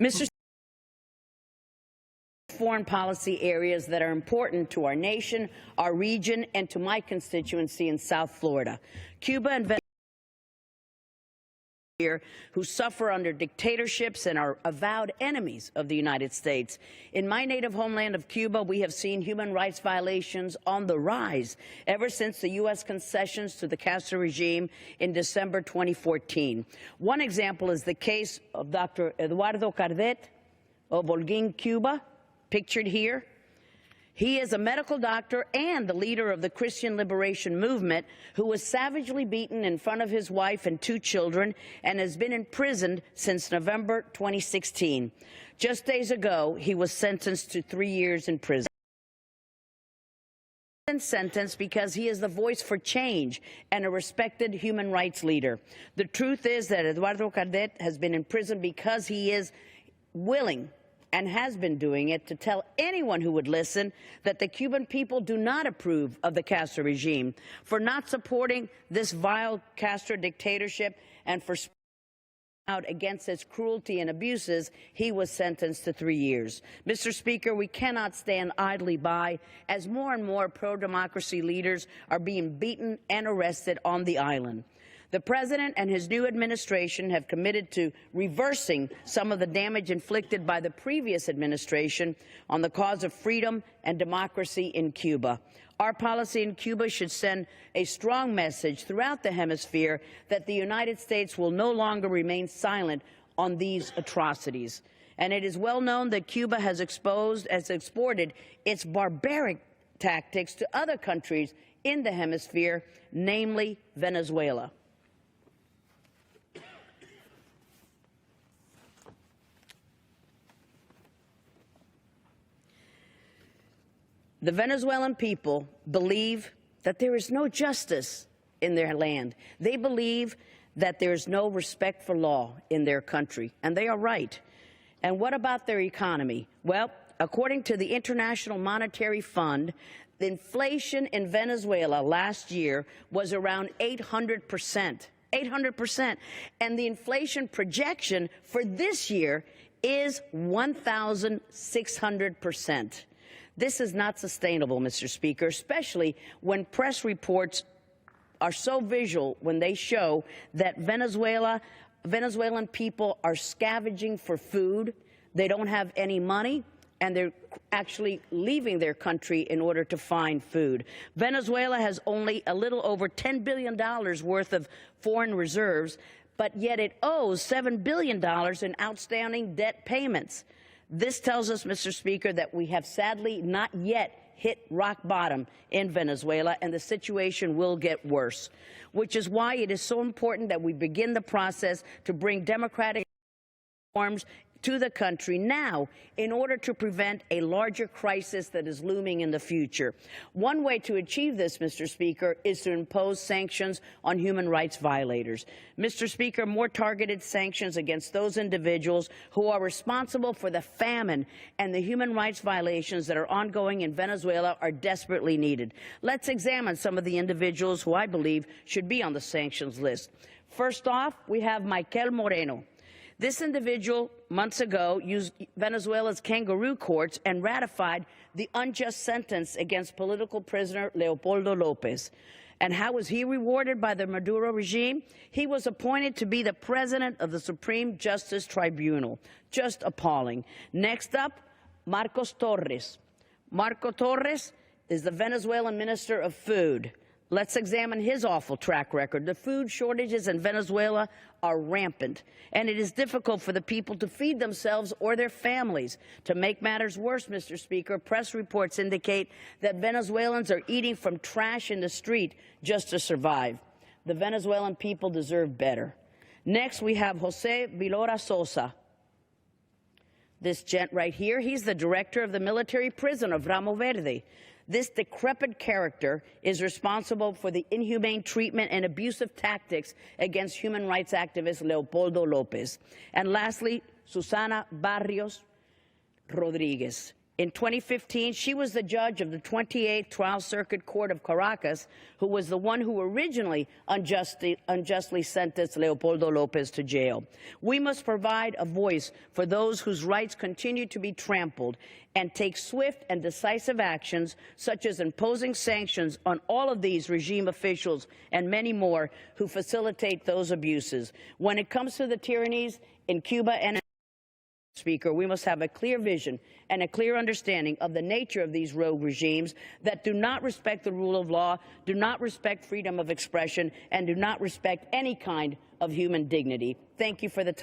Mr. Foreign policy areas that are important to our nation, our region, and to my constituency in South Florida. Cuba and Venezuela who suffer under dictatorships and are avowed enemies of the United States. In my native homeland of Cuba, we have seen human rights violations on the rise ever since the U.S. concessions to the Castro regime in December 2014. One example is the case of Dr. Eduardo Cardet of Holguín, Cuba, pictured here. He is a medical doctor and the leader of the Christian Liberation Movement who was savagely beaten in front of his wife and 2 children and has been imprisoned since November 2016. Just days ago, he was sentenced to 3 years in prison. Sentenced because he is the voice for change and a respected human rights leader. The truth is that Eduardo Cardet has been in prison because he is willing and has been doing it to tell anyone who would listen that the Cuban people do not approve of the Castro regime. For not supporting this vile Castro dictatorship and for speaking out against its cruelty and abuses, he was sentenced to 3 years. Mr. Speaker, we cannot stand idly by as more and more pro-democracy leaders are being beaten and arrested on the island. The President and his new administration have committed to reversing some of the damage inflicted by the previous administration on the cause of freedom and democracy in Cuba. Our policy in Cuba should send a strong message throughout the hemisphere that the United States will no longer remain silent on these atrocities. And it is well known that Cuba has exported its barbaric tactics to other countries in the hemisphere, namely Venezuela. The Venezuelan people believe that there is no justice in their land. They believe that there is no respect for law in their country, and they are right. And what about their economy? Well, according to the International Monetary Fund, the inflation in Venezuela last year was around 800%. 800%. And the inflation projection for this year is 1,600%. This is not sustainable, Mr. Speaker, especially when press reports are so visual when they show that Venezuelan people are scavenging for food, they don't have any money, and they're actually leaving their country in order to find food. Venezuela has only a little over $10 billion worth of foreign reserves, but yet it owes $7 billion in outstanding debt payments. This tells us, Mr. Speaker, that we have sadly not yet hit rock bottom in Venezuela, and the situation will get worse, which is why it is so important that we begin the process to bring democratic reforms to the country now in order to prevent a larger crisis that is looming in the future. One way to achieve this, Mr. Speaker, is to impose sanctions on human rights violators. Mr. Speaker, more targeted sanctions against those individuals who are responsible for the famine and the human rights violations that are ongoing in Venezuela are desperately needed. Let's examine some of the individuals who I believe should be on the sanctions list. First off, we have Michael Moreno. This individual, months ago, used Venezuela's kangaroo courts and ratified the unjust sentence against political prisoner Leopoldo Lopez. And how was he rewarded by the Maduro regime? He was appointed to be the president of the Supreme Justice Tribunal. Just appalling. Next up, Marcos Torres. Marco Torres is the Venezuelan Minister of Food. Let's examine his awful track record. The food shortages in Venezuela are rampant, and it is difficult for the people to feed themselves or their families. To make matters worse, Mr. Speaker, press reports indicate that Venezuelans are eating from trash in the street just to survive. The Venezuelan people deserve better. Next, we have Jose Vilora Sosa. This gent right here, he's the director of the military prison of Ramo Verde. This decrepit character is responsible for the inhumane treatment and abusive tactics against human rights activist Leopoldo Lopez. And lastly, Susana Barrios Rodriguez. In 2015, she was the judge of the 28th Trial Circuit Court of Caracas, who was the one who originally unjustly sentenced Leopoldo Lopez to jail. We must provide a voice for those whose rights continue to be trampled and take swift and decisive actions, such as imposing sanctions on all of these regime officials and many more who facilitate those abuses. When it comes to the tyrannies in Cuba and Speaker, we must have a clear vision and a clear understanding of the nature of these rogue regimes that do not respect the rule of law, do not respect freedom of expression, and do not respect any kind of human dignity. Thank you for the time.